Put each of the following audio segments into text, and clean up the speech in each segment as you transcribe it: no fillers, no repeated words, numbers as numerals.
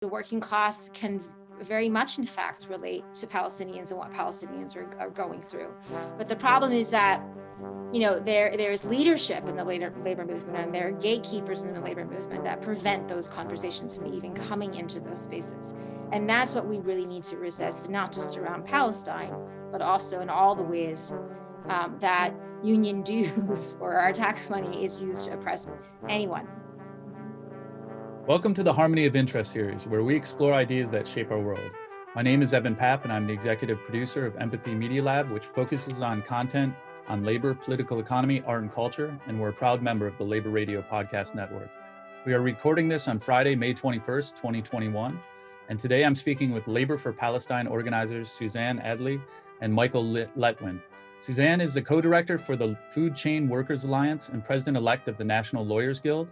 the working class can very much, in fact, relate to Palestinians and what Palestinians are going through. But the problem is that, there's leadership in the labor movement, and there are gatekeepers in the labor movement that prevent those conversations from even coming into those spaces. And that's what we really need to resist, not just around Palestine, but also in all the ways that union dues or our tax money is used to oppress anyone. Welcome to the Harmony of Interest series, where we explore ideas that shape our world. My name is Evan Papp, and I'm the executive producer of Empathy Media Lab, which focuses on content on labor, political economy, art, and culture, and we're a proud member of the Labor Radio Podcast Network. We are recording this on Friday, May 21st, 2021, and today I'm speaking with Labor for Palestine organizers Suzanne Adely and Michael Letwin. Suzanne is the co-director for the Food Chain Workers Alliance and president-elect of the National Lawyers Guild.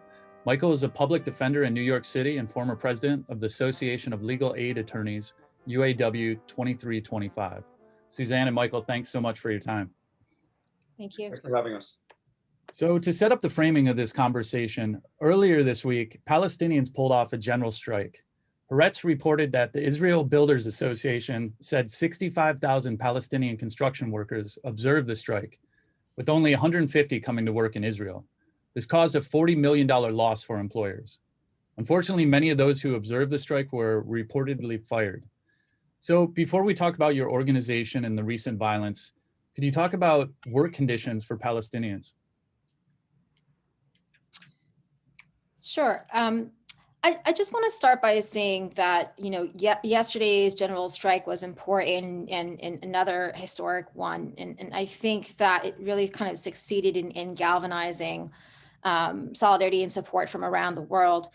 Michael is a public defender in New York City and former president of the Association of Legal Aid Attorneys, UAW 2325. Suzanne and Michael, thanks so much for your time. Thank you. Thanks for having us. So to set up the framing of this conversation, earlier this week, Palestinians pulled off a general strike. Haaretz reported that the Israel Builders Association said 65,000 Palestinian construction workers observed the strike, with only 150 coming to work in Israel. This caused a $40 million loss for employers. Unfortunately, many of those who observed the strike were reportedly fired. So before we talk about your organization and the recent violence, could you talk about work conditions for Palestinians? Sure. I just want to start by saying that, yesterday's general strike was important and another historic one. And I think that it really kind of succeeded in galvanizing solidarity and support from around the world.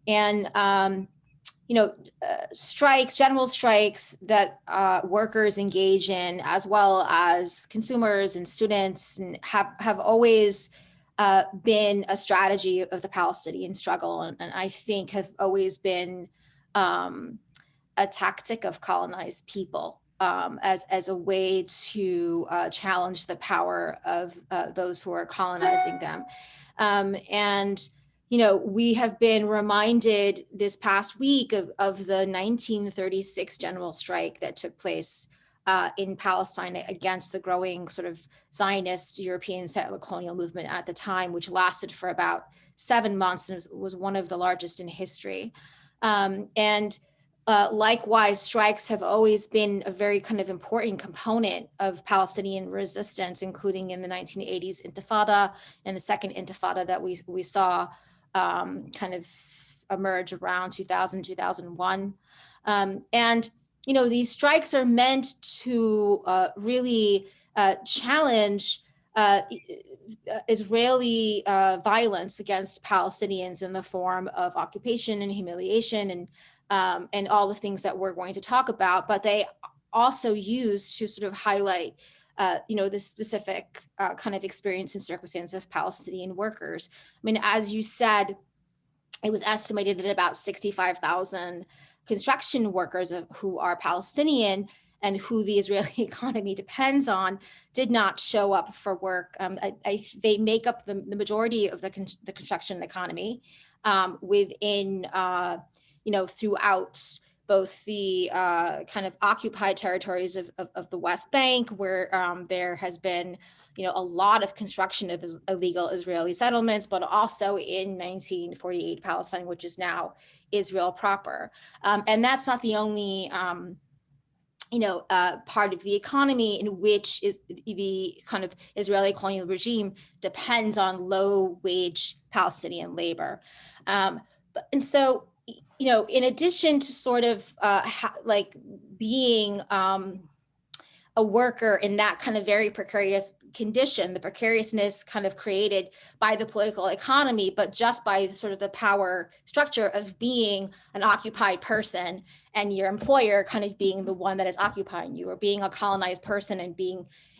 And, strikes, general strikes that workers engage in, as well as consumers and students, and have always been a strategy of the Palestinian struggle, and I think have always been a tactic of colonized people as a way to challenge the power of those who are colonizing them. We have been reminded this past week of the 1936 general strike that took place in Palestine against the growing sort of Zionist European settler colonial movement at the time, which lasted for about 7 months and was one of the largest in history. Likewise, strikes have always been a very kind of important component of Palestinian resistance, including in the 1980s Intifada and the second Intifada that we saw kind of emerge around 2000, 2001. These strikes are meant to really challenge Israeli violence against Palestinians in the form of occupation and humiliation and all the things that we're going to talk about. But they also use to sort of highlight the specific kind of experience and circumstance of Palestinian workers. I mean, as you said, it was estimated that about 65,000 construction workers who are Palestinian and who the Israeli economy depends on did not show up for work. They make up the majority of the construction economy within, throughout both the kind of occupied territories of the West Bank, where there has been a lot of construction of illegal Israeli settlements, but also in 1948 Palestine, which is now Israel proper. And that's not the only part of the economy in which is the kind of Israeli colonial regime depends on low wage Palestinian labor. And so, in addition to sort of being a worker in that kind of very precarious condition, the precariousness kind of created by the political economy, but just by sort of the power structure of being an occupied person and your employer kind of being the one that is occupying you, or being a colonized person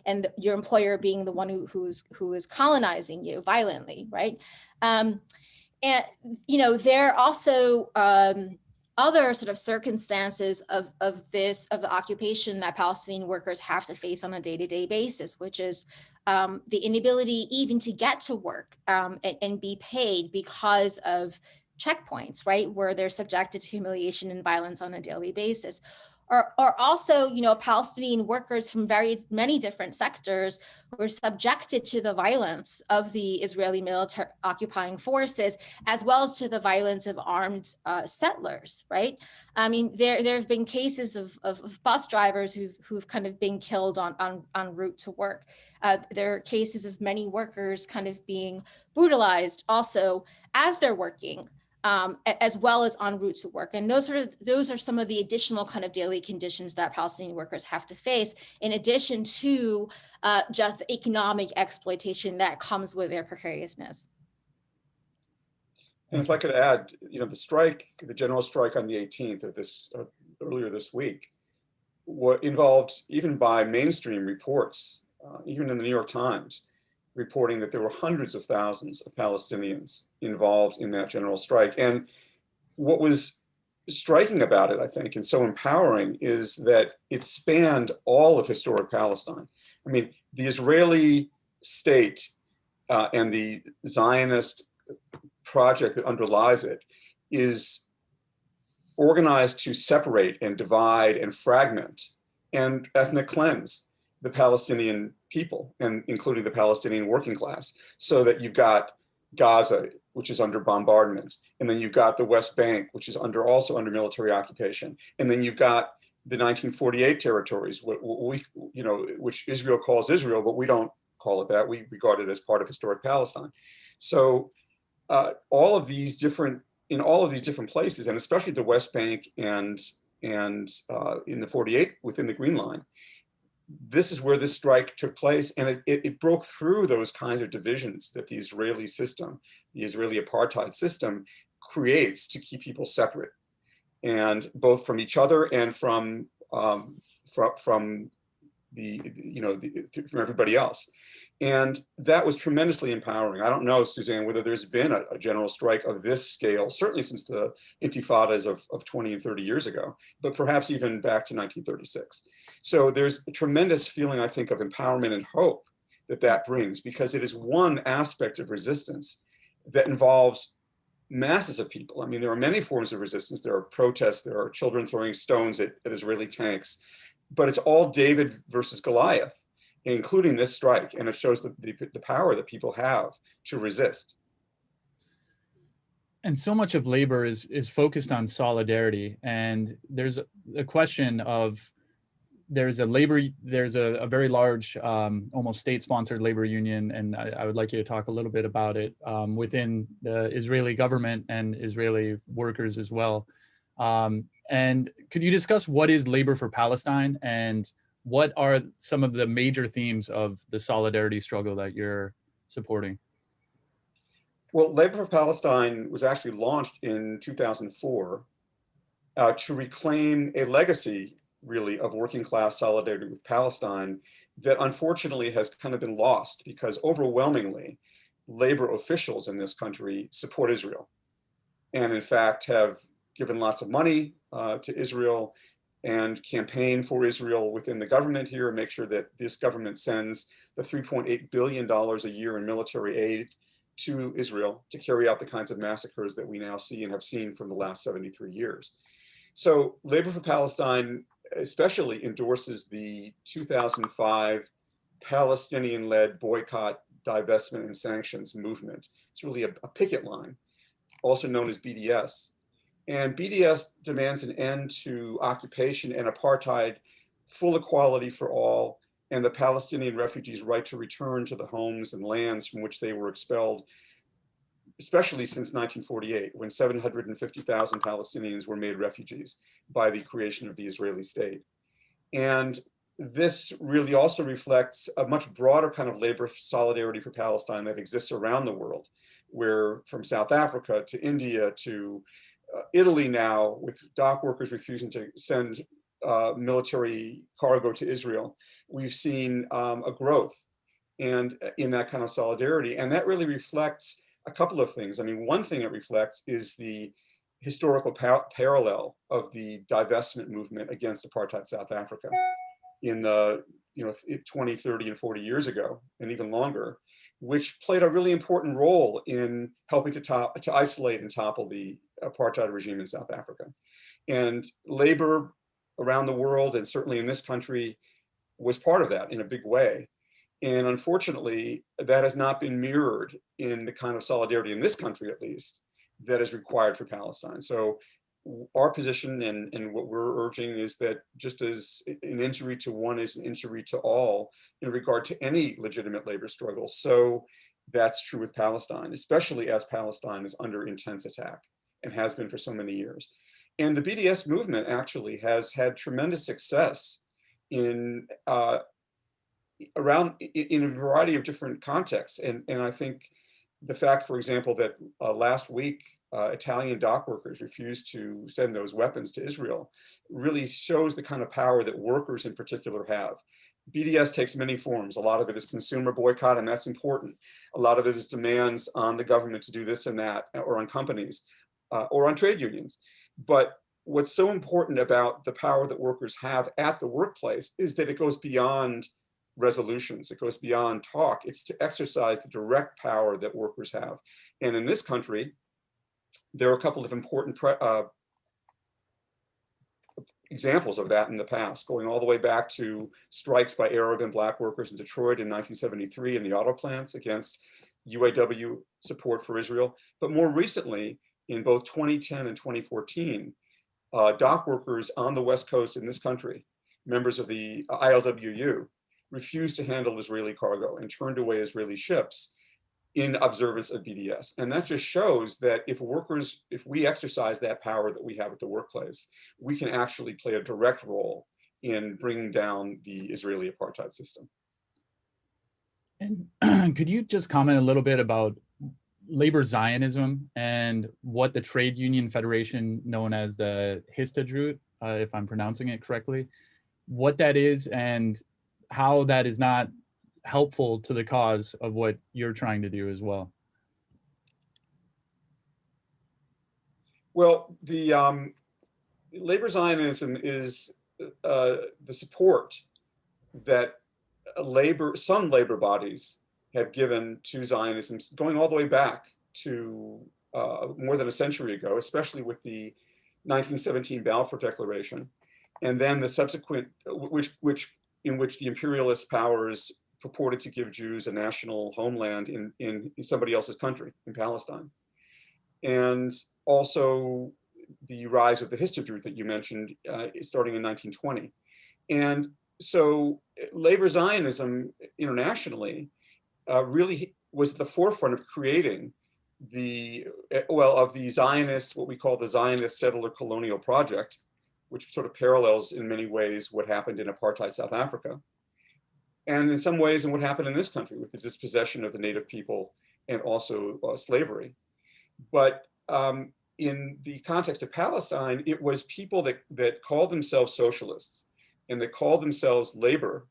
and your employer being the one who is colonizing you violently, right? And there are also other sort of circumstances of the occupation that Palestinian workers have to face on a day-to-day basis, which is the inability even to get to work and be paid because of checkpoints, right, where they're subjected to humiliation and violence on a daily basis. Or also, Palestinian workers from many different sectors were subjected to the violence of the Israeli military occupying forces, as well as to the violence of armed settlers, right? I mean, there have been cases of bus drivers who've kind of been killed en route to work. There are cases of many workers kind of being brutalized also as they're working, as well as en route to work. And those are some of the additional kind of daily conditions that Palestinian workers have to face, in addition to just economic exploitation that comes with their precariousness. And if I could add, the strike, the general strike on the 18th of earlier this week, what involved, even by mainstream reports, even in the New York Times, reporting that there were hundreds of thousands of Palestinians involved in that general strike. And what was striking about it, I think, and so empowering, is that it spanned all of historic Palestine. I mean, the Israeli state and the Zionist project that underlies it is organized to separate and divide and fragment and ethnic cleanse the Palestinian people, and including the Palestinian working class, so that you've got Gaza, which is under bombardment, and then you've got the West Bank, which is also under military occupation, and then you've got the 1948 territories, which Israel calls Israel, but we don't call it that. We regard it as part of historic Palestine. So in all of these different places, and especially the West Bank and in the 48 within the Green Line, this is where this strike took place, and it broke through those kinds of divisions that the Israeli system, the Israeli apartheid system, creates to keep people separate, and both from each other and from everybody else. And that was tremendously empowering. I don't know, Suzanne, whether there's been a general strike of this scale, certainly since the intifadas of 20 and 30 years ago, but perhaps even back to 1936. So there's a tremendous feeling, I think, of empowerment and hope that brings, because it is one aspect of resistance that involves masses of people. I mean, there are many forms of resistance. There are protests, there are children throwing stones at Israeli tanks, but it's all David versus Goliath, including this strike, and it shows the power that people have to resist. And so much of labor is focused on solidarity, and there's a question of there's a very large, almost state-sponsored labor union, and I would like you to talk a little bit about it within the Israeli government and Israeli workers as well. And could you discuss what is Labor for Palestine, and what are some of the major themes of the solidarity struggle that you're supporting? Well, Labor for Palestine was actually launched in 2004 to reclaim a legacy, really, of working class solidarity with Palestine that unfortunately has kind of been lost, because overwhelmingly labor officials in this country support Israel, and in fact have given lots of money to Israel and campaign for Israel within the government here, and make sure that this government sends the $3.8 billion a year in military aid to Israel to carry out the kinds of massacres that we now see and have seen from the last 73 years. So Labor for Palestine especially endorses the 2005 Palestinian-led boycott, divestment, and sanctions movement. It's really a picket line, also known as BDS. And BDS demands an end to occupation and apartheid, full equality for all, and the Palestinian refugees' right to return to the homes and lands from which they were expelled, especially since 1948, when 750,000 Palestinians were made refugees by the creation of the Israeli state. And this really also reflects a much broader kind of labor solidarity for Palestine that exists around the world, where from South Africa to India to Italy now, with dock workers refusing to send military cargo to Israel, we've seen a growth and in that kind of solidarity. And that really reflects a couple of things. I mean, one thing it reflects is the historical parallel of the divestment movement against apartheid South Africa. in the 20, 30, and 40 years ago, and even longer, which played a really important role in helping to isolate and topple the apartheid regime in South Africa. And labor around the world, and certainly in this country, was part of that in a big way. And unfortunately, that has not been mirrored in the kind of solidarity in this country, at least, that is required for Palestine. So our position and what we're urging is that just as an injury to one is an injury to all in regard to any legitimate labor struggle, so that's true with Palestine, especially as Palestine is under intense attack and has been for so many years. And the BDS movement actually has had tremendous success in in a variety of different contexts. And I think the fact, for example, that last week, Italian dock workers refused to send those weapons to Israel really shows the kind of power that workers in particular have. BDS takes many forms. A lot of it is consumer boycott, and that's important. A lot of it is demands on the government to do this and that, or on companies, or on trade unions. But what's so important about the power that workers have at the workplace is that it goes beyond resolutions. It goes beyond talk. It's to exercise the direct power that workers have. And in this country, there are a couple of important examples of that in the past, going all the way back to strikes by Arab and Black workers in Detroit in 1973 in the auto plants against UAW support for Israel. But more recently, in both 2010 and 2014, dock workers on the West Coast in this country, members of the ILWU, refused to handle Israeli cargo and turned away Israeli ships in observance of BDS. And that just shows that if we exercise that power that we have at the workplace, we can actually play a direct role in bringing down the Israeli apartheid system. And could you just comment a little bit about labor Zionism and what the trade union federation known as the Histadrut, if I'm pronouncing it correctly, what that is and how that is not helpful to the cause of what you're trying to do as well? Well, the labor Zionism is the support that some labor bodies have given to Zionism, going all the way back to more than a century ago, especially with the 1917 Balfour Declaration, and then the subsequent, in which the imperialist powers purported to give Jews a national homeland in somebody else's country, in Palestine. And also the rise of the Histadrut that you mentioned, starting in 1920. And so labor Zionism internationally really was at the forefront of creating of the Zionist, what we call the Zionist settler colonial project, which sort of parallels in many ways what happened in apartheid South Africa. And in some ways in what happened in this country with the dispossession of the native people and also slavery. But in the context of Palestine, it was people that called themselves socialists and that called themselves labor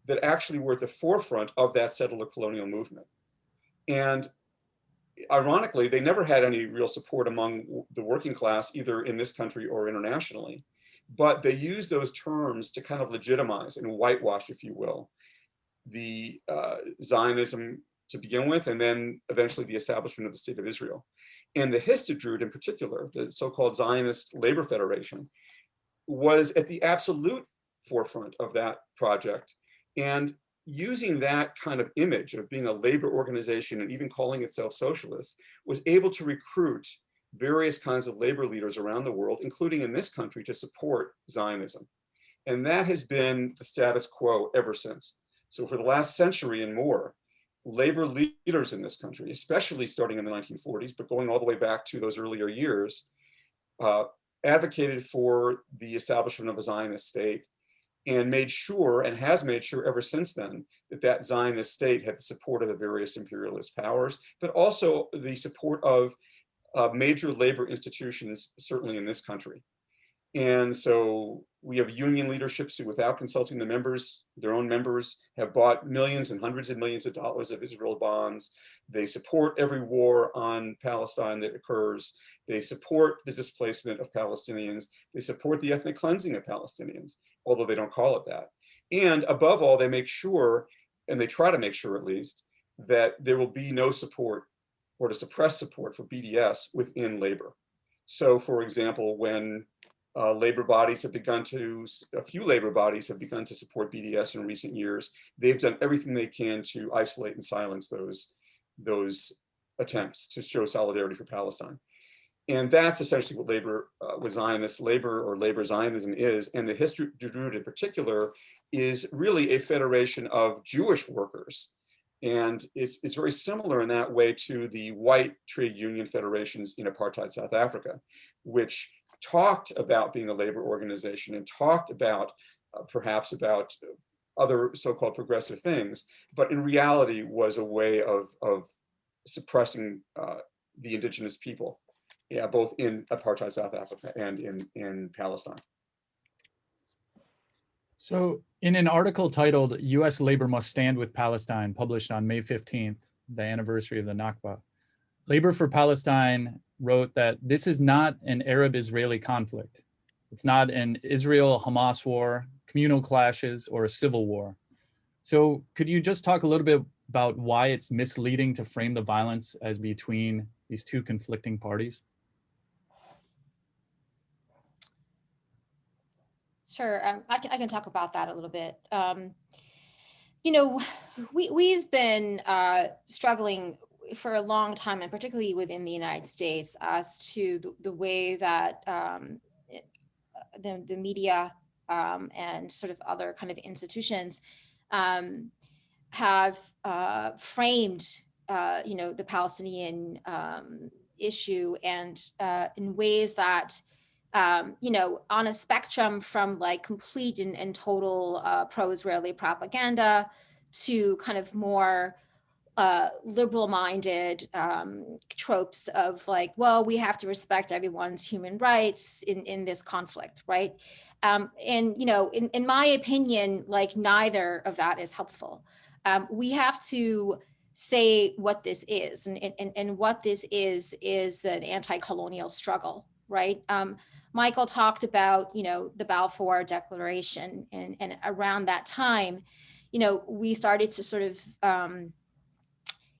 that actually were at the forefront of that settler colonial movement. And ironically, they never had any real support among the working class, either in this country or internationally. But they used those terms to kind of legitimize and whitewash, if you will, the Zionism to begin with, and then eventually the establishment of the State of Israel. And the Histadrut in particular, the so-called Zionist Labor Federation, was at the absolute forefront of that project. And using that kind of image of being a labor organization and even calling itself socialist, was able to recruit various kinds of labor leaders around the world, including in this country, to support Zionism. And that has been the status quo ever since. So for the last century and more, labor leaders in this country, especially starting in the 1940s, but going all the way back to those earlier years, advocated for the establishment of a Zionist state and made sure, and has made sure ever since then, that that Zionist state had the support of the various imperialist powers, but also the support of major labor institutions, certainly in this country. And so we have union leaderships who, without consulting the members, their own members, have bought millions and hundreds of millions of dollars of Israel bonds. They support every war on Palestine that occurs. They support the displacement of Palestinians. They support the ethnic cleansing of Palestinians, although they don't call it that. And above all, they make sure, and they try to make sure at least, that there will be no support or to suppress support for BDS within labor. So for example, when labor bodies have begun to, a few labor bodies have begun to support BDS in recent years, they've done everything they can to isolate and silence those attempts to show solidarity for Palestine. And that's essentially what labor with Zionist labor or labor Zionism is. And the history root in particular is really a federation of Jewish workers. And it's very similar in that way to the white trade union federations in apartheid South Africa, which talked about being a labor organization and talked about perhaps about other so-called progressive things, but in reality was a way of suppressing the indigenous people, yeah, both in apartheid South Africa and in Palestine. So in an article titled "U.S. Labor Must Stand with Palestine," published on May 15th, the anniversary of the Nakba, Labor for Palestine wrote that this is not an Arab-Israeli conflict. It's not an Israel-Hamas war, communal clashes, or a civil war. So could you just talk a little bit about why it's misleading to frame the violence as between these two conflicting parties? Sure, I can talk about that a little bit. You know, we've been struggling for a long time, and particularly within the United States, as to the way that the media and sort of other kind of institutions have framed, the Palestinian issue, and in ways that, on a spectrum from like complete and total pro-Israeli propaganda to kind of more liberal-minded tropes of like, well, we have to respect everyone's human rights in this conflict, right? And in my opinion, like neither of that is helpful. We have to say what this is, and what this is an anti-colonial struggle, right? Michael talked about, the Balfour Declaration, and around that time, we started to sort of,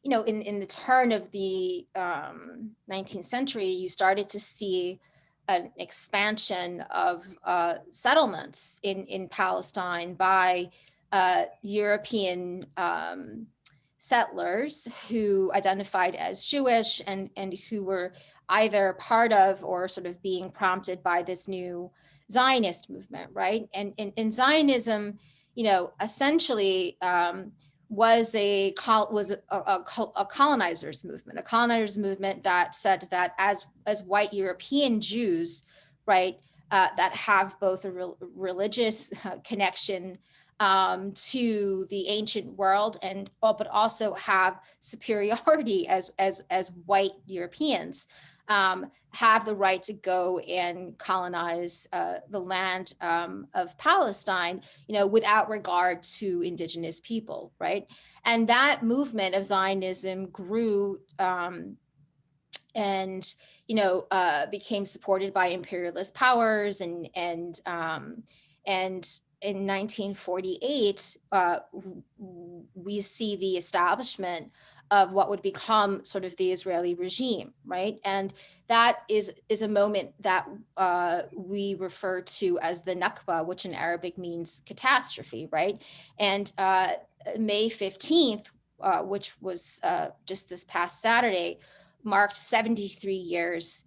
in the turn of the 19th century, you started to see an expansion of settlements in Palestine by European settlers who identified as Jewish and who were either part of or sort of being prompted by this new Zionist movement, right? And Zionism, essentially was a colonizers movement that said that as white European Jews, right, that have both a religious connection to the ancient world, but also have superiority as white Europeans, have the right to go and colonize the land of Palestine, without regard to indigenous people, right? And that movement of Zionism grew and became supported by imperialist powers, and in 1948, we see the establishment of what would become sort of the Israeli regime, right? And that is a moment that we refer to as the Nakba, which in Arabic means catastrophe, right? And May 15th, which was just this past Saturday, marked 73 years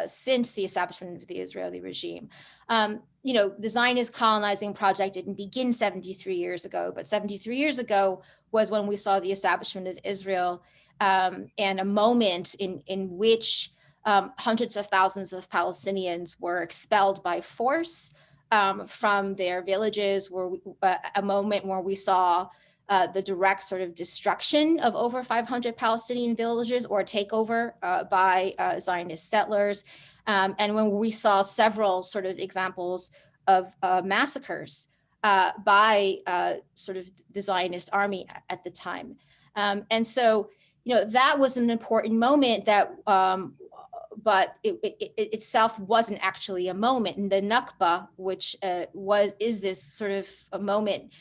since the establishment of the Israeli regime. The Zionist colonizing project didn't begin 73 years ago, but 73 years ago was when we saw the establishment of Israel, and a moment in which hundreds of thousands of Palestinians were expelled by force from their villages, a moment where we saw the direct sort of destruction of over 500 Palestinian villages or takeover by Zionist settlers. And when we saw several sort of examples of massacres by sort of the Zionist army at the time. And so, that was an important moment that, but it itself wasn't actually a moment. And the Nakba, which is this sort of a moment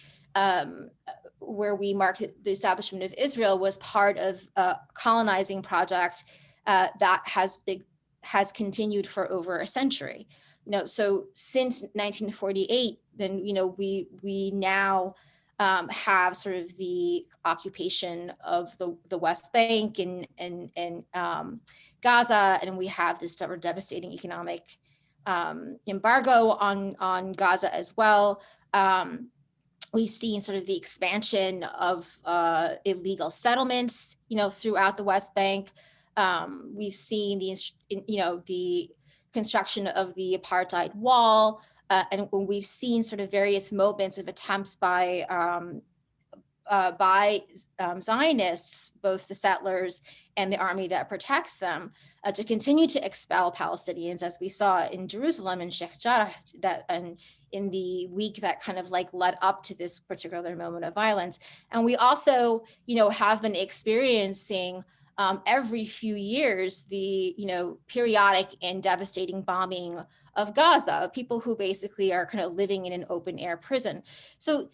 where we marked the establishment of Israel, was part of a colonizing project that has continued for over a century. So since 1948, then we now have sort of the occupation of the West Bank and Gaza, and we have this sort of devastating economic embargo on Gaza as well. We've seen sort of the expansion of illegal settlements, throughout the West Bank. We've seen the construction of the apartheid wall, and we've seen sort of various moments of attempts by Zionists, both the settlers and the army that protects them, to continue to expel Palestinians, as we saw in Jerusalem and Sheikh Jarrah, and in the week that kind of like led up to this particular moment of violence. And we also, have been experiencing every few years the, periodic and devastating bombing of Gaza, people who basically are kind of living in an open air prison. So,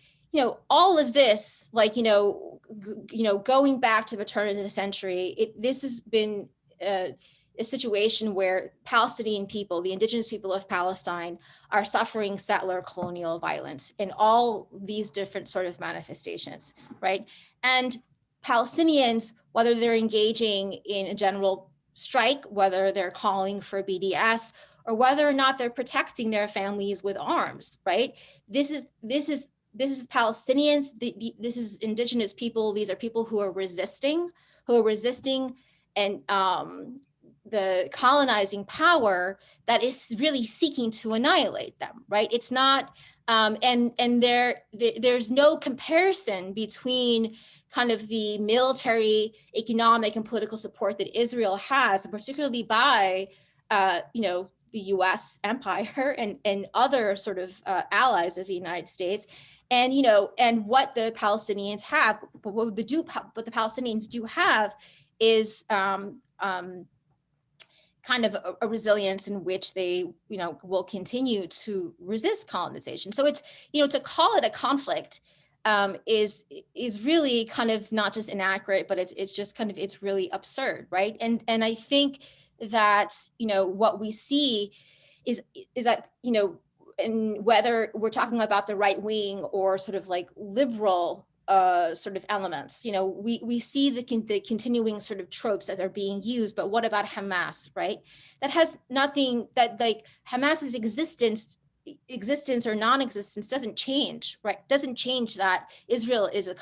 all of this, like, going back to the turn of the century, this has been a situation where Palestinian people, the indigenous people of Palestine, are suffering settler colonial violence in all these different sort of manifestations, right? And Palestinians, whether they're engaging in a general strike, whether they're calling for BDS, or whether or not they're protecting their families with arms, right? This is Palestinians, this is indigenous people. These are people who are resisting and the colonizing power that is really seeking to annihilate them, right? It's not, and there's no comparison between kind of the military, economic, and political support that Israel has, and particularly by, the U.S. empire and other sort of allies of the United States, and and what the Palestinians have, but what the Palestinians do have is kind of a resilience in which they, will continue to resist colonization. So it's, to call it a conflict is really kind of not just inaccurate, but it's just kind of, it's really absurd, right? And I think that, what we see is that, and whether we're talking about the right wing or sort of like liberal sort of elements, we see the continuing sort of tropes that are being used, but what about Hamas, right? That has nothing, that like Hamas's existence or non-existence doesn't change, right? Doesn't change that Israel is a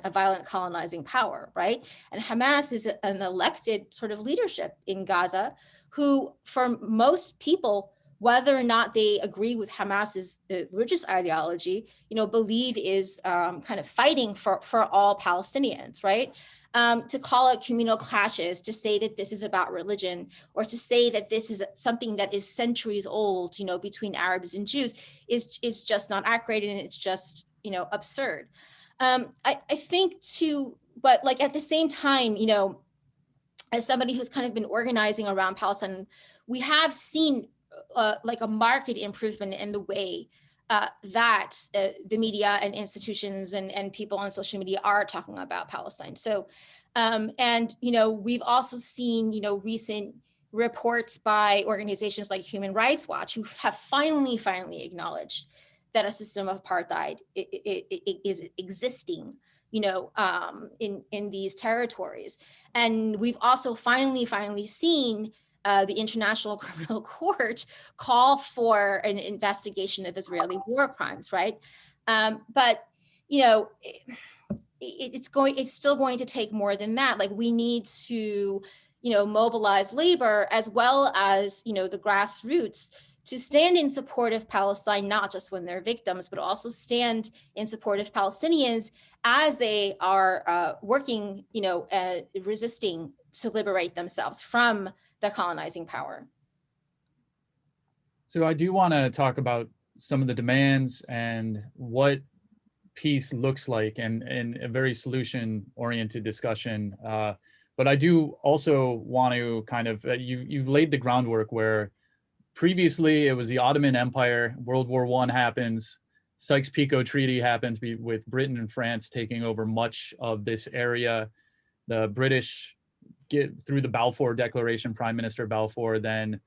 violent colonizing power, right? And Hamas is an elected sort of leadership in Gaza who, for most people, whether or not they agree with Hamas's religious ideology, believe is kind of fighting for all Palestinians, right? To call it communal clashes, to say that this is about religion, or to say that this is something that is centuries old, between Arabs and Jews, is just not accurate, and it's just, absurd. I think too, but like at the same time, as somebody who's kind of been organizing around Palestine, we have seen like a marked improvement in the way that the media and institutions and people on social media are talking about Palestine. So, and, we've also seen, recent reports by organizations like Human Rights Watch, who have finally acknowledged that a system of apartheid is existing, in these territories. And we've also finally seen the International Criminal Court call for an investigation of Israeli war crimes, right? But it's still going to take more than that. Like, we need to, mobilize labor as well as, the grassroots to stand in support of Palestine, not just when they're victims, but also stand in support of Palestinians as they are working, resisting to liberate themselves from the colonizing power. So I do want to talk about some of the demands and what peace looks like, and a very solution-oriented discussion. But I do also want to kind of, you've laid the groundwork where previously it was the Ottoman Empire, World War I happens, Sykes-Picot Treaty happens with Britain and France taking over much of this area. The British get through the Balfour Declaration, Prime Minister Balfour then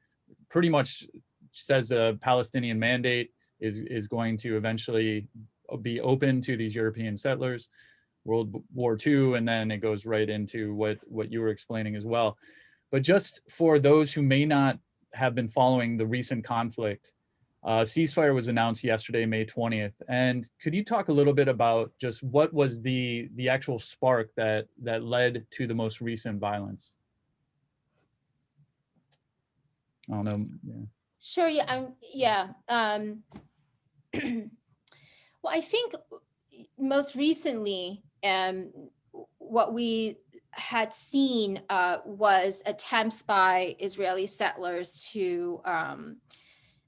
pretty much says the Palestinian mandate is going to eventually be open to these European settlers. World War II, and then it goes right into what you were explaining as well. But just for those who may not have been following the recent conflict, ceasefire was announced yesterday, May 20th. And could you talk a little bit about just what was the actual spark that led to the most recent violence? I don't know. Yeah. Sure. Yeah. Well, I think most recently, what we had seen was attempts by Israeli settlers to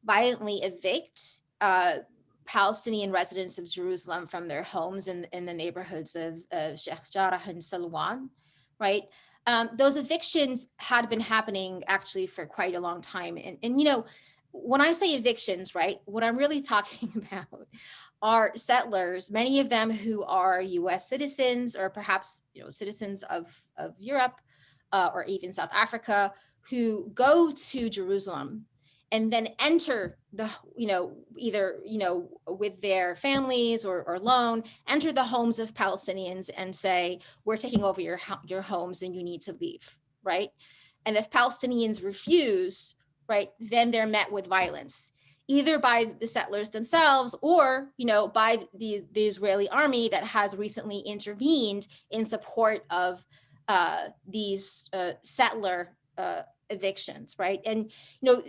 violently evict Palestinian residents of Jerusalem from their homes in the neighborhoods of Sheikh Jarrah and Silwan, right? Those evictions had been happening actually for quite a long time. And you know, when I say evictions, right, what I'm really talking about are settlers, many of them who are US citizens or perhaps, you know, citizens of Europe or even South Africa, who go to Jerusalem and then enter the, you know, either, you know, with their families or alone, enter the homes of Palestinians and say, we're taking over your homes and you need to leave, right? And if Palestinians refuse, right, then they're met with violence, either by the settlers themselves or, you know, by the Israeli army that has recently intervened in support of these settler evictions, right? And, you know,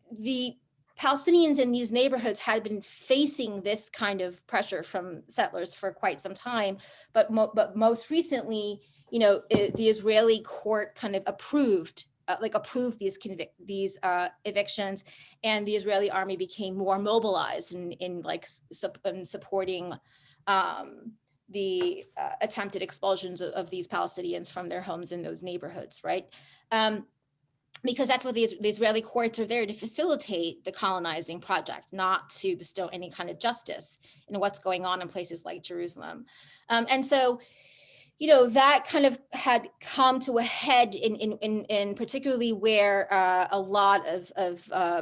the Palestinians in these neighborhoods had been facing this kind of pressure from settlers for quite some time, but most recently, you know, the Israeli court kind of approved these evictions, and the Israeli army became more mobilized in supporting the attempted expulsions of these Palestinians from their homes in those neighborhoods, right? Because that's what the Israeli courts are there to facilitate the colonizing project, not to bestow any kind of justice in what's going on in places like Jerusalem. And so, you know, that kind of had come to a head in particularly where a lot of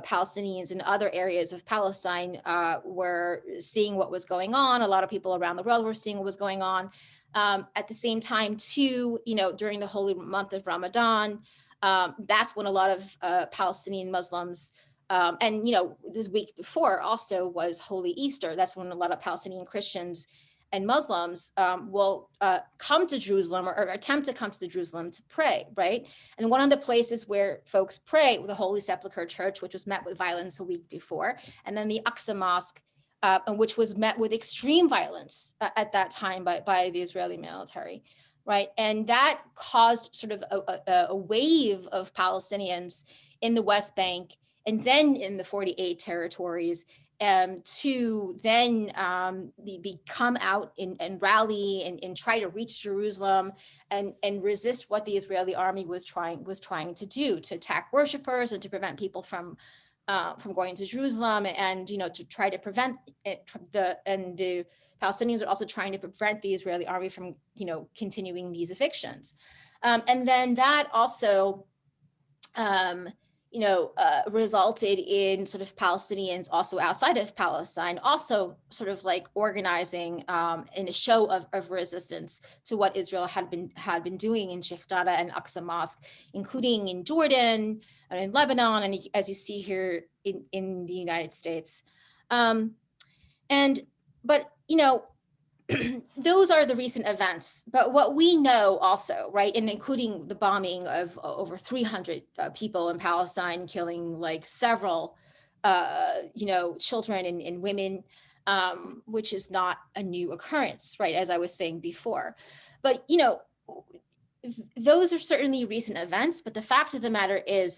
Palestinians in other areas of Palestine were seeing what was going on. A lot of people around the world were seeing what was going on. At the same time, too, you know, during the holy month of Ramadan, that's when a lot of Palestinian Muslims, and, you know, this week before also was Holy Easter. That's when a lot of Palestinian Christians and Muslims will come to Jerusalem or attempt to come to Jerusalem to pray, right? And one of the places where folks pray, the Holy Sepulchre Church, which was met with violence a week before, and then the Aqsa Mosque, which was met with extreme violence at that time by the Israeli military, right? And that caused sort of a wave of Palestinians in the West Bank and then in the 48 territories to then come out and rally and try to reach Jerusalem and resist what the Israeli army was trying to do, to attack worshipers and to prevent people from going to Jerusalem, and, you know, to try to prevent it. The Palestinians are also trying to prevent the Israeli army from, you know, continuing these evictions, and then that also resulted in sort of Palestinians also outside of Palestine also sort of like organizing in a show of resistance to what Israel had been doing in Sheikh Jarrah and Aqsa Mosque, including in Jordan and in Lebanon, and as you see here in the United States. But you know, those are the recent events. But what we know also, right, and including the bombing of over 300 people in Palestine, killing like several, children and women, which is not a new occurrence, right, as I was saying before. But, you know, those are certainly recent events, but the fact of the matter is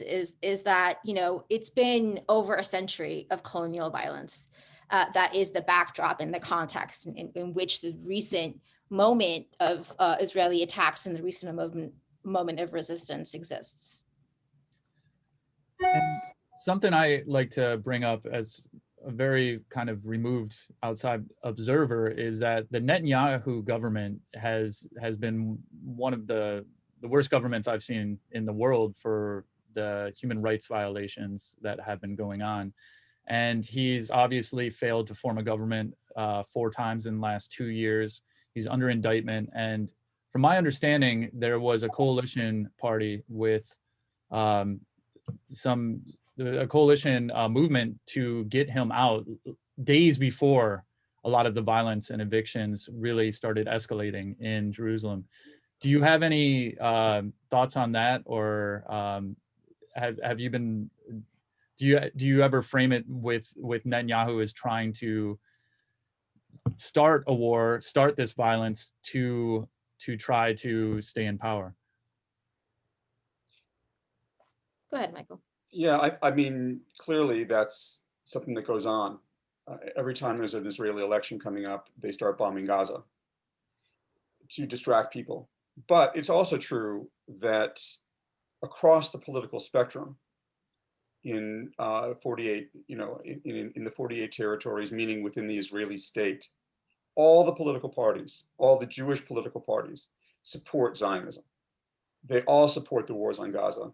that, you know, it's been over a century of colonial violence. That is the backdrop and the context in which the recent moment of Israeli attacks and the recent moment of resistance exists. And something I like to bring up as a very kind of removed outside observer is that the Netanyahu government has been one of the worst governments I've seen in the world for the human rights violations that have been going on. And he's obviously failed to form a government 4 times in the last 2 years. He's under indictment. And from my understanding, there was a coalition party with a coalition movement to get him out days before a lot of the violence and evictions really started escalating in Jerusalem. Do you have any thoughts on that, or have you been? Do you ever frame it with Netanyahu as trying to start a war, start this violence to try to stay in power? Go ahead, Michael. Yeah, I mean, clearly that's something that goes on. Every time there's an Israeli election coming up, they start bombing Gaza to distract people. But it's also true that across the political spectrum, in 48, in the 48 territories, meaning within the Israeli state, all the political parties, all the Jewish political parties support Zionism. They all support the wars on Gaza.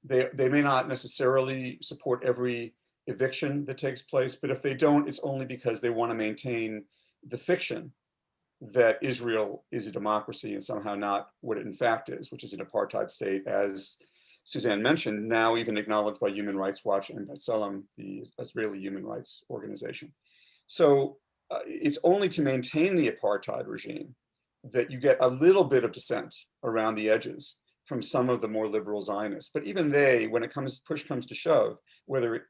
They may not necessarily support every eviction that takes place, but if they don't, it's only because they want to maintain the fiction that Israel is a democracy and somehow not what it in fact is, which is an apartheid state, as Suzanne mentioned, now even acknowledged by Human Rights Watch and B'Tselem, the Israeli human rights organization. So it's only to maintain the apartheid regime that you get a little bit of dissent around the edges from some of the more liberal Zionists. But even they, when push comes to shove, whether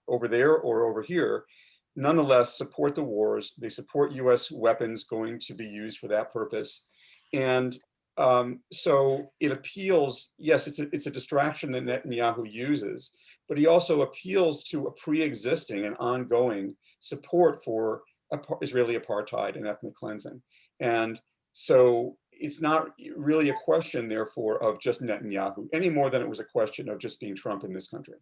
over there or over here, nonetheless support the wars. They support US weapons going to be used for that purpose. And so it appeals, yes, it's a distraction that Netanyahu uses, but he also appeals to a pre-existing and ongoing support for Israeli apartheid and ethnic cleansing. And so it's not really a question, therefore, of just Netanyahu, any more than it was a question of just being Trump in this country.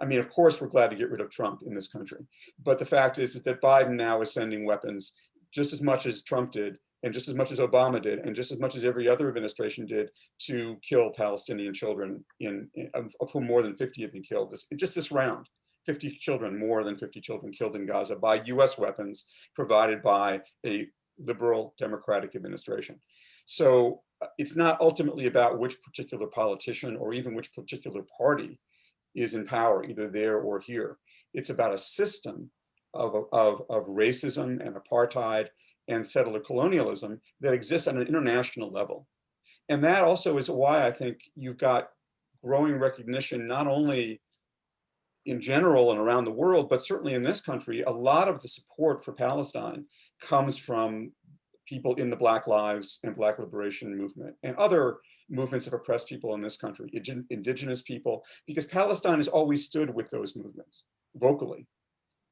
I mean, of course, we're glad to get rid of Trump in this country. But the fact is that Biden now is sending weapons just as much as Trump did, and just as much as Obama did, and just as much as every other administration did to kill Palestinian children, of whom more than 50 have been killed. Just this round, 50 children, more than 50 children killed in Gaza by US weapons provided by a liberal democratic administration. So it's not ultimately about which particular politician or even which particular party is in power, either there or here. It's about a system of racism and apartheid and settler colonialism that exists on an international level. And that also is why I think you've got growing recognition, not only in general and around the world, but certainly in this country. A lot of the support for Palestine comes from people in the Black Lives and Black Liberation movement and other movements of oppressed people in this country, indigenous people, because Palestine has always stood with those movements vocally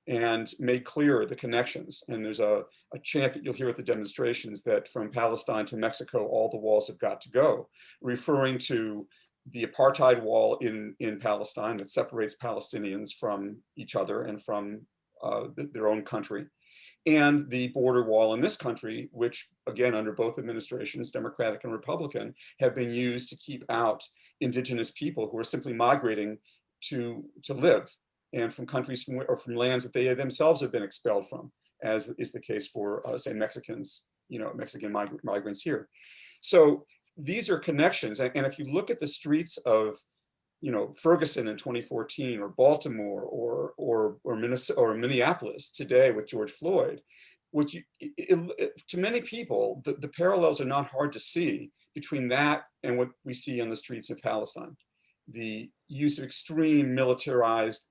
and made clear the connections. And there's a chant that you'll hear at the demonstrations that from Palestine to Mexico, all the walls have got to go, referring to the apartheid wall in Palestine that separates Palestinians from each other and from their own country, and the border wall in this country, which again, under both administrations, Democratic and Republican, have been used to keep out indigenous people who are simply migrating to live, and from countries or from lands that they themselves have been expelled from, as is the case for, say, Mexicans, Mexican migrants here. So these are connections. And if you look at the streets of, Ferguson in 2014, or Baltimore, or Minnesota, or Minneapolis today with George Floyd, to many people, the parallels are not hard to see between that and what we see on the streets of Palestine. The use of extreme militarized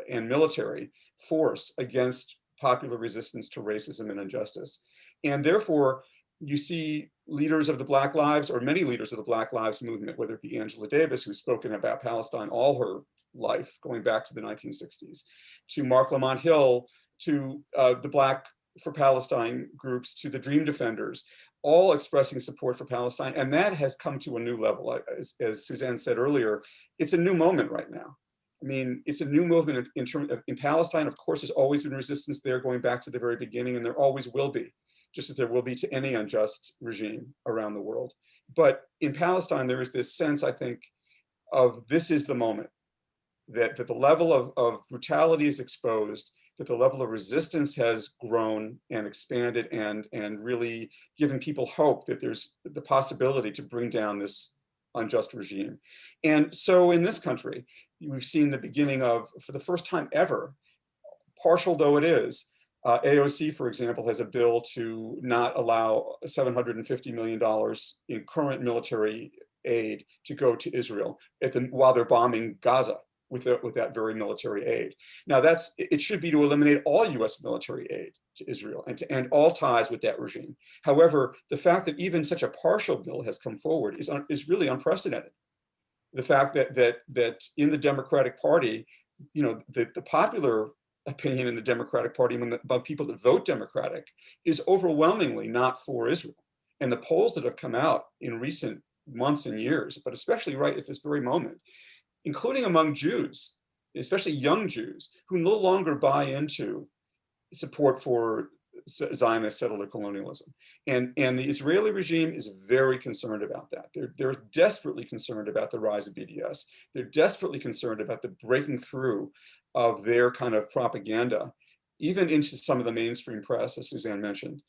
and military force against popular resistance to racism and injustice. And therefore, you see leaders of the Black Lives, or many leaders of the Black Lives movement, whether it be Angela Davis, who's spoken about Palestine all her life, going back to the 1960s, to Mark Lamont Hill, to the Black for Palestine groups, to the Dream Defenders, all expressing support for Palestine. And that has come to a new level. As Suzanne said earlier, it's a new moment right now. I mean, it's a new movement in terms of, in Palestine, of course, there's always been resistance there going back to the very beginning, and there always will be, just as there will be to any unjust regime around the world. But in Palestine, there is this sense, I think, of this is the moment, that the level of brutality is exposed, that the level of resistance has grown and expanded, and really giving people hope that there's the possibility to bring down this unjust regime. And so in this country, we've seen the beginning of, for the first time ever, partial though it is, AOC, for example, has a bill to not allow $750 million in current military aid to go to Israel while they're bombing Gaza with that very military aid. Now it should be to eliminate all US military aid to Israel and to end all ties with that regime. However, the fact that even such a partial bill has come forward is really unprecedented. The fact that in the Democratic Party, you know, the popular opinion in the Democratic Party about people that vote Democratic is overwhelmingly not for Israel. And the polls that have come out in recent months and years, but especially right at this very moment, including among Jews, especially young Jews, who no longer buy into support for Zionist settler colonialism. And the Israeli regime is very concerned about that. They're desperately concerned about the rise of BDS. They're desperately concerned about the breaking through of their kind of propaganda, even into some of the mainstream press, as Suzanne mentioned,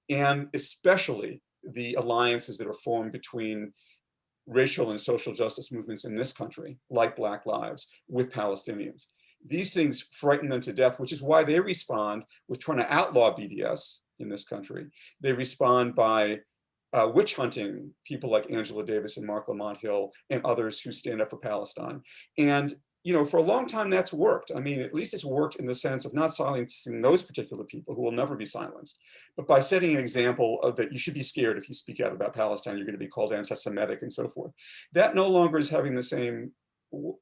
and especially the alliances that are formed between racial and social justice movements in this country, like Black Lives, with Palestinians. These things frighten them to death, which is why they respond with trying to outlaw BDS in this country. They respond by witch hunting people like Angela Davis and Mark Lamont Hill and others who stand up for Palestine. And you know, for a long time that's worked. I mean, at least it's worked in the sense of not silencing those particular people who will never be silenced, but by setting an example of that you should be scared if you speak out about Palestine, you're going to be called anti-Semitic and so forth. That no longer is having the same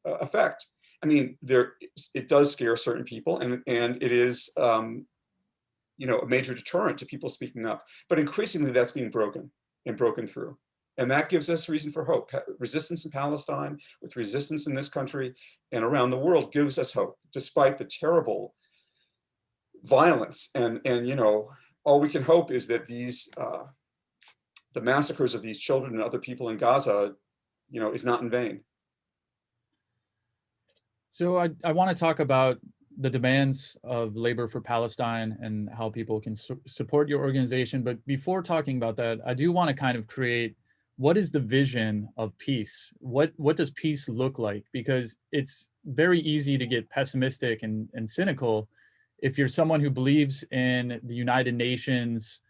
effect. I mean, it does scare certain people, and it is, you know, a major deterrent to people speaking up. But increasingly, that's being broken through. And that gives us reason for hope. Resistance in Palestine, with resistance in this country and around the world, gives us hope, despite the terrible violence. And you know, all we can hope is that these, the massacres of these children and other people in Gaza, you know, is not in vain. So I want to talk about the demands of Labor for Palestine and how people can support your organization. But before talking about that, I do want to kind of create, what is the vision of peace? What does peace look like? Because it's very easy to get pessimistic and cynical if you're someone who believes in the United Nations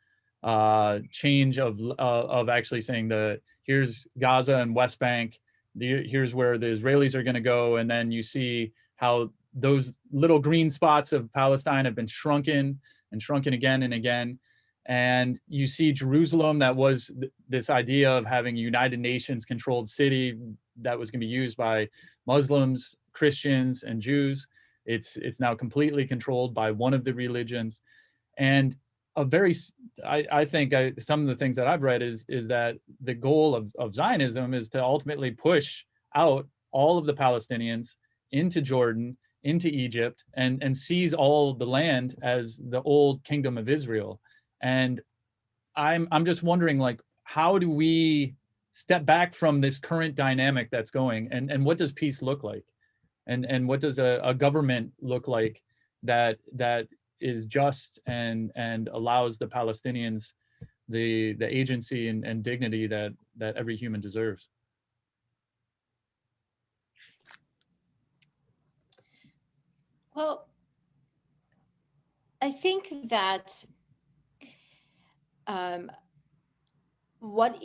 change of actually saying here's Gaza and West Bank, here's where the Israelis are going to go, and then you see how those little green spots of Palestine have been shrunken and shrunken again and again. And you see Jerusalem, that was this idea of having a United Nations controlled city that was going to be used by Muslims, Christians, and Jews. It's now completely controlled by one of the religions. And I think some of the things that I've read is that the goal of Zionism is to ultimately push out all of the Palestinians into Jordan, into Egypt, and seize all the land as the old kingdom of Israel. And I'm just wondering, like, how do we step back from this current dynamic that's going, and what does peace look like? And what does a government look like that is just and allows the Palestinians the agency and dignity that every human deserves? Well, I think that what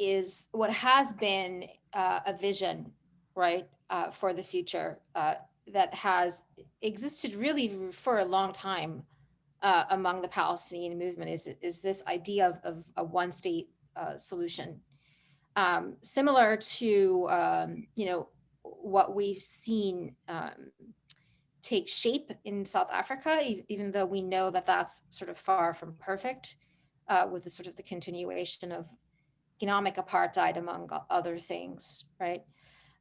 has been a vision, right, for the future that has existed really for a long time among the Palestinian movement is this idea of a one-state solution, similar to you know, what we've seen take shape in South Africa, even though we know that that's sort of far from perfect, with the sort of the continuation of economic apartheid, among other things, right?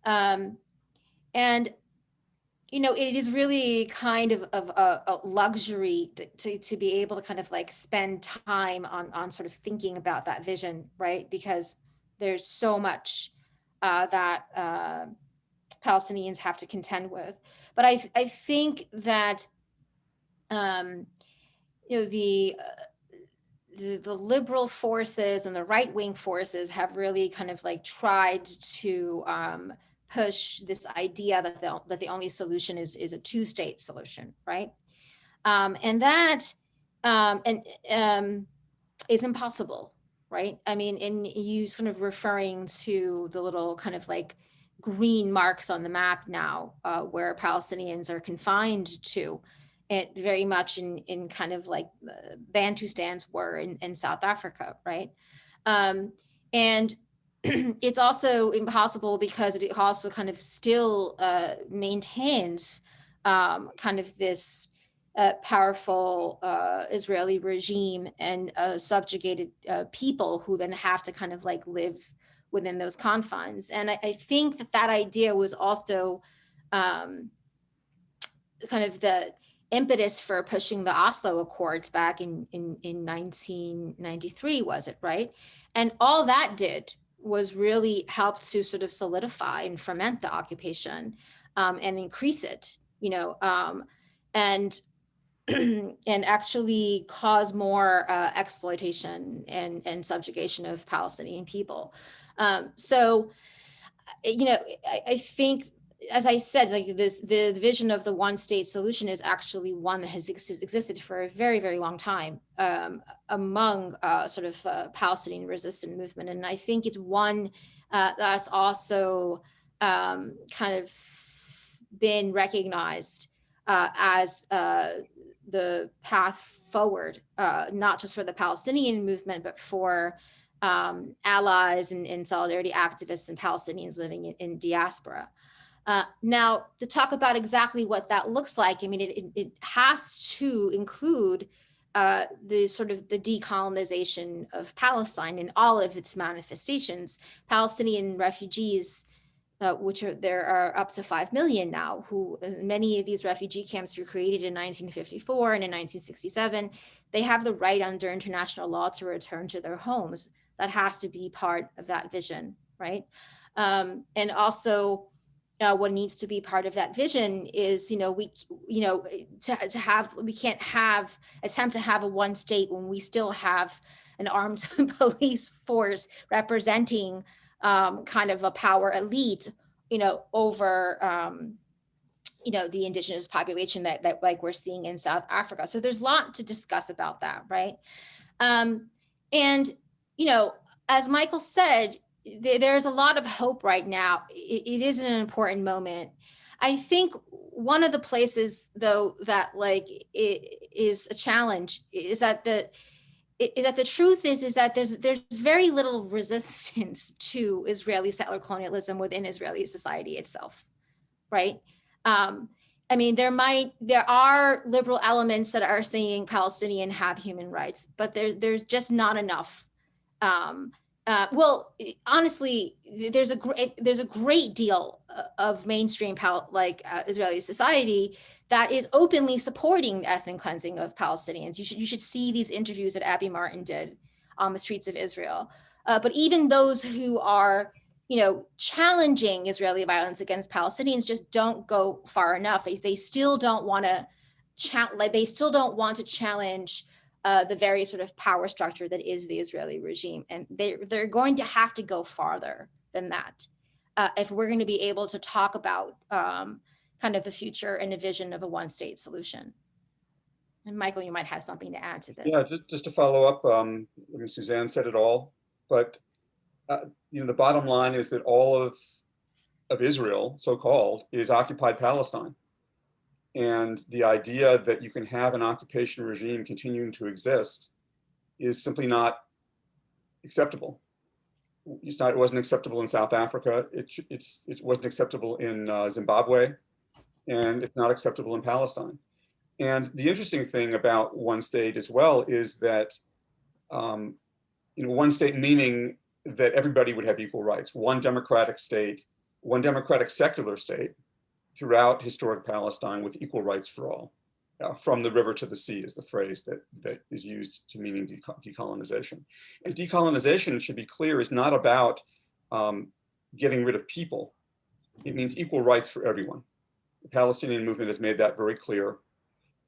And it is really kind of a luxury to be able to kind of like spend time on sort of thinking about that vision, right? Because there's so much that Palestinians have to contend with. But I think that the liberal forces and the right-wing forces have really kind of like tried to push this idea that the only solution is a two-state solution, right? And that is impossible, right? I mean, and you sort of referring to the little kind of like green marks on the map now, where Palestinians are confined to, it very much in kind of like Bantustans were in South Africa, right? And it's also impossible because it also kind of still maintains kind of this powerful Israeli regime and subjugated people who then have to kind of like live within those confines. And I think that idea was also kind of the impetus for pushing the Oslo Accords back in 1993, was it, right? And all that did was really help to sort of solidify and ferment the occupation and increase it, and and actually cause more exploitation and subjugation of Palestinian people. So, I think, as I said, like the vision of the one-state solution is actually one that has existed for a very, very long time among sort of Palestinian resistance movement, and I think it's one that's also kind of been recognized as the path forward, not just for the Palestinian movement, but for allies and solidarity activists and Palestinians living in diaspora. Now, to talk about exactly what that looks like, I mean, it has to include the sort of the decolonization of Palestine in all of its manifestations. Palestinian refugees, there are up to 5 million now, who many of these refugee camps were created in 1954 and in 1967. They have the right under international law to return to their homes. That has to be part of that vision, right? And also, what needs to be part of that vision is, we can't attempt to have a one state when we still have an armed police force representing kind of a power elite, over, the indigenous population that like we're seeing in South Africa. So there's a lot to discuss about that, right? And, as Michael said, there's a lot of hope right now. It is an important moment. I think one of the places, though, that like it is a challenge is that the truth is that there's very little resistance to Israeli settler colonialism within Israeli society itself, right? I mean, there are liberal elements that are saying Palestinians have human rights, but there's just not enough. Well, honestly, there's a great deal of mainstream Israeli society that is openly supporting the ethnic cleansing of Palestinians. You should see these interviews that Abby Martin did on the streets of Israel. But even those who are, challenging Israeli violence against Palestinians just don't go far enough. They still don't want to challenge the very sort of power structure that is the Israeli regime. And they're going to have to go farther than that if we're going to be able to talk about kind of the future and a vision of a one-state solution. And Michael, you might have something to add to this. Yeah, just to follow up, I mean, Suzanne said it all, but the bottom line is that all of Israel, so-called, is occupied Palestine. And the idea that you can have an occupation regime continuing to exist is simply not acceptable. It wasn't acceptable in South Africa. It wasn't acceptable in Zimbabwe, and it's not acceptable in Palestine. And the interesting thing about one state as well is that, one state meaning that everybody would have equal rights, one democratic state, one democratic secular state, throughout historic Palestine with equal rights for all. From the river to the sea is the phrase that is used to meaning decolonization. And decolonization, it should be clear, is not about getting rid of people. It means equal rights for everyone. The Palestinian movement has made that very clear.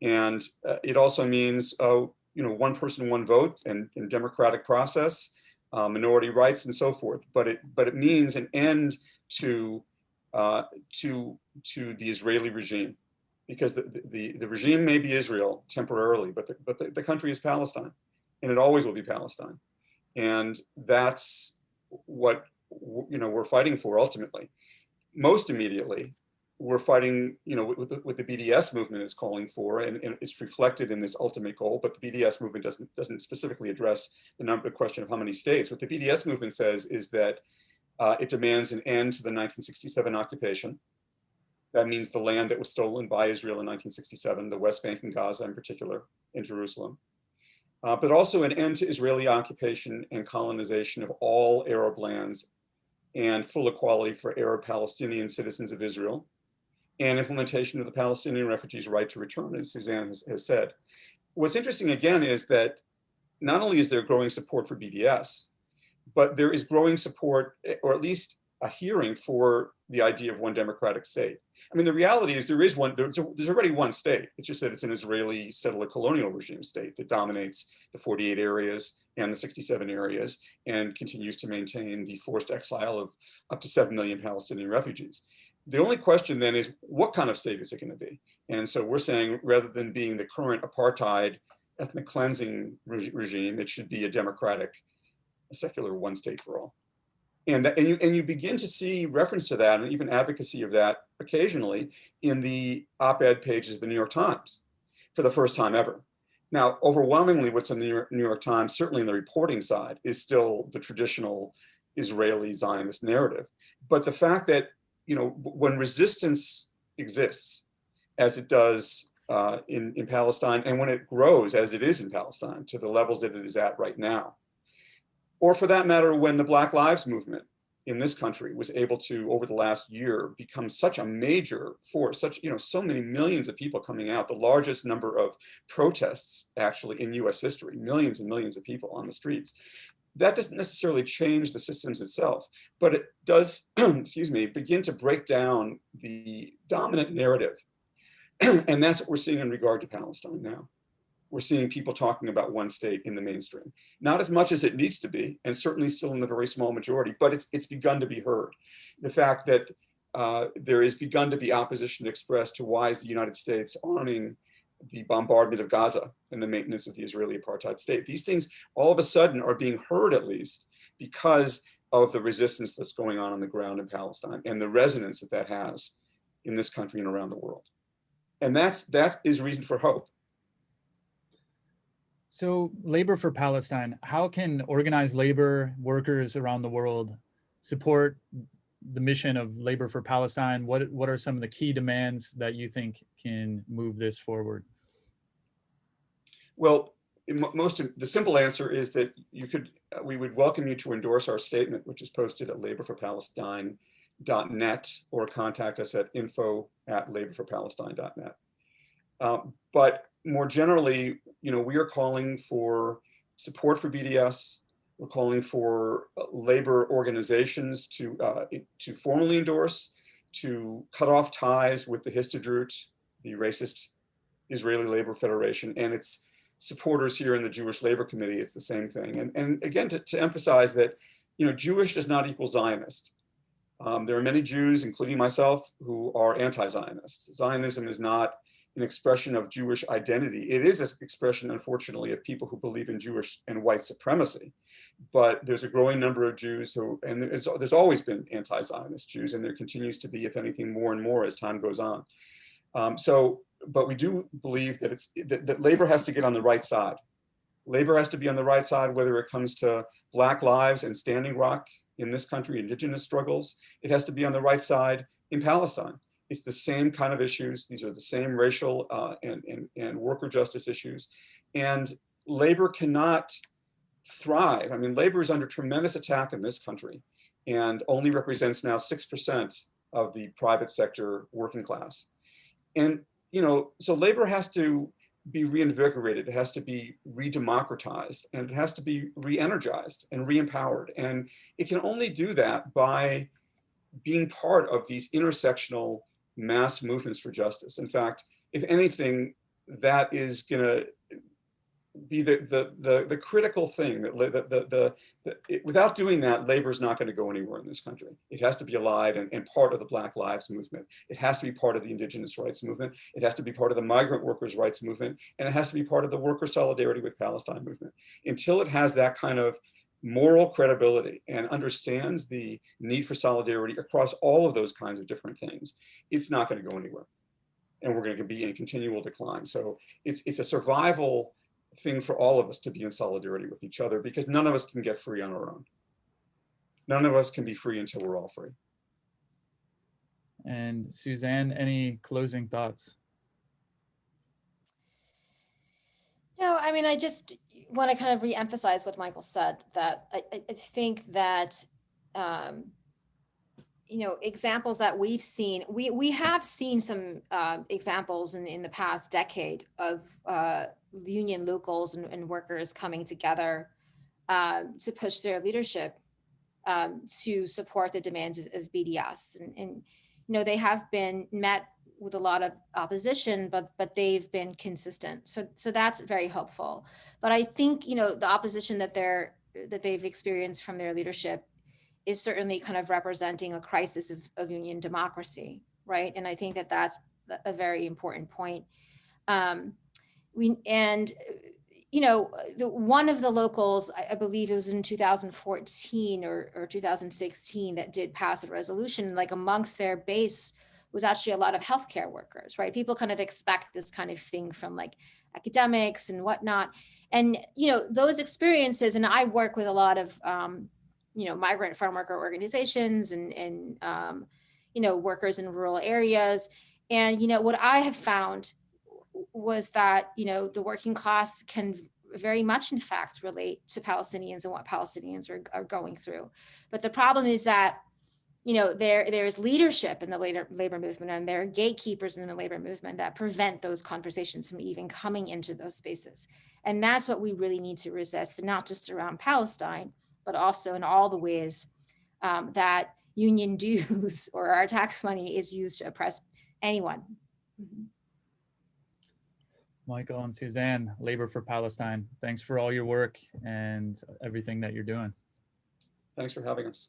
And it also means, one person, one vote and democratic process, minority rights and so forth. But it means an end to the Israeli regime, because the regime may be Israel temporarily, but the country is Palestine, and it always will be Palestine. And that's what we're fighting for ultimately. Most immediately, we're fighting, what the BDS movement is calling for, and it's reflected in this ultimate goal. But the BDS movement doesn't specifically address the question of how many states. What the BDS movement says is that it demands an end to the 1967 occupation. That means the land that was stolen by Israel in 1967, the West Bank and Gaza in particular, in Jerusalem. But also an end to Israeli occupation and colonization of all Arab lands, and full equality for Arab Palestinian citizens of Israel, and implementation of the Palestinian refugees' right to return, as Suzanne has said. What's interesting again is that not only is there growing support for BDS, but there is growing support, or at least a hearing for the idea of one democratic state. I mean, the reality is there's already one state. It's just that it's an Israeli settler colonial regime state that dominates the 48 areas and the 67 areas, and continues to maintain the forced exile of up to 7 million Palestinian refugees. The only question then is, what kind of state is it going to be? And so we're saying, rather than being the current apartheid ethnic cleansing regime, it should be a democratic, a secular one state for all. And you begin to see reference to that, and even advocacy of that occasionally, in the op-ed pages of the New York Times for the first time ever. Now, overwhelmingly, what's in the New York Times, certainly in the reporting side, is still the traditional Israeli Zionist narrative. But the fact that, when resistance exists, as it does in Palestine, and when it grows, as it is in Palestine, to the levels that it is at right now, or for that matter, when the Black Lives Movement in this country was able to, over the last year, become such a major force, so many millions of people coming out, the largest number of protests actually in US history, millions and millions of people on the streets. That doesn't necessarily change the systems itself, but it does, begin to break down the dominant narrative. And that's what we're seeing in regard to Palestine now. We're seeing people talking about one state in the mainstream. Not as much as it needs to be, and certainly still in the very small majority, but it's begun to be heard. The fact that there has begun to be opposition expressed to why is the United States arming the bombardment of Gaza and the maintenance of the Israeli apartheid state. These things all of a sudden are being heard, at least, because of the resistance that's going on the ground in Palestine and the resonance that has in this country and around the world. And that is reason for hope. So Labor for Palestine, how can organized labor workers around the world support the mission of Labor for Palestine? What are some of the key demands that you think can move this forward? Well, the simple answer is that we would welcome you to endorse our statement, which is posted at laborforpalestine.net, or contact us at info@laborforpalestine.net. But more generally, we are calling for support for BDS. We're calling for labor organizations to formally endorse, to cut off ties with the Histadrut, the racist Israeli Labor Federation, and its supporters here in the Jewish Labor Committee. It's the same thing. And again, to emphasize that, Jewish does not equal Zionist. There are many Jews, including myself, who are anti-Zionist. Zionism is not an expression of Jewish identity. It is an expression, unfortunately, of people who believe in Jewish and white supremacy. But there's a growing number of Jews and there's always been anti-Zionist Jews, and there continues to be, if anything, more and more as time goes on. But we do believe that that labor has to get on the right side. Labor has to be on the right side, whether it comes to Black lives and Standing Rock in this country, indigenous struggles. It has to be on the right side in Palestine. It's the same kind of issues. These are the same racial and worker justice issues. And labor cannot thrive. Labor is under tremendous attack in this country and only represents now 6% of the private sector working class. And, so labor has to be reinvigorated, it has to be re-democratized, and it has to be re-energized and re-empowered. And it can only do that by being part of these intersectional mass movements for justice. In fact, if anything, that is going to be the critical thing that without doing that, labor is not going to go anywhere in this country. It has to be alive and part of the Black Lives Movement. It has to be part of the Indigenous rights movement. It has to be part of the migrant workers' rights movement, and it has to be part of the worker solidarity with Palestine movement. Until it has that kind of moral credibility and understands the need for solidarity across all of those kinds of different things, it's not going to go anywhere, and we're going to be in continual decline. So it's a survival thing for all of us to be in solidarity with each other, because none of us can get free on our own. None of us can be free until we're all free. And Suzanne, any closing thoughts? No, I mean, I just want to kind of re-emphasize what Michael said, that I think that, examples that we've seen, we have seen some examples in the past decade of union locals and workers coming together to push their leadership to support the demands of BDS. And they have been met with a lot of opposition, but they've been consistent. So that's very helpful. But I think, the opposition that they've experienced from their leadership is certainly kind of representing a crisis of union democracy, right? And I think that that's a very important point. One of the locals, I believe it was in 2014 or 2016, that did pass a resolution, like amongst their base was actually a lot of healthcare workers, right? People kind of expect this kind of thing from like academics and whatnot. And, those experiences, and I work with a lot of, migrant farm worker organizations and workers in rural areas. And, what I have found was that, the working class can very much, in fact, relate to Palestinians and what Palestinians are going through. But the problem is that, there's leadership in the labor movement, and there are gatekeepers in the labor movement that prevent those conversations from even coming into those spaces. And that's what we really need to resist, and not just around Palestine, but also in all the ways that union dues or our tax money is used to oppress anyone. Mm-hmm. Michael and Suzanne, Labor for Palestine, thanks for all your work and everything that you're doing. Thanks for having us.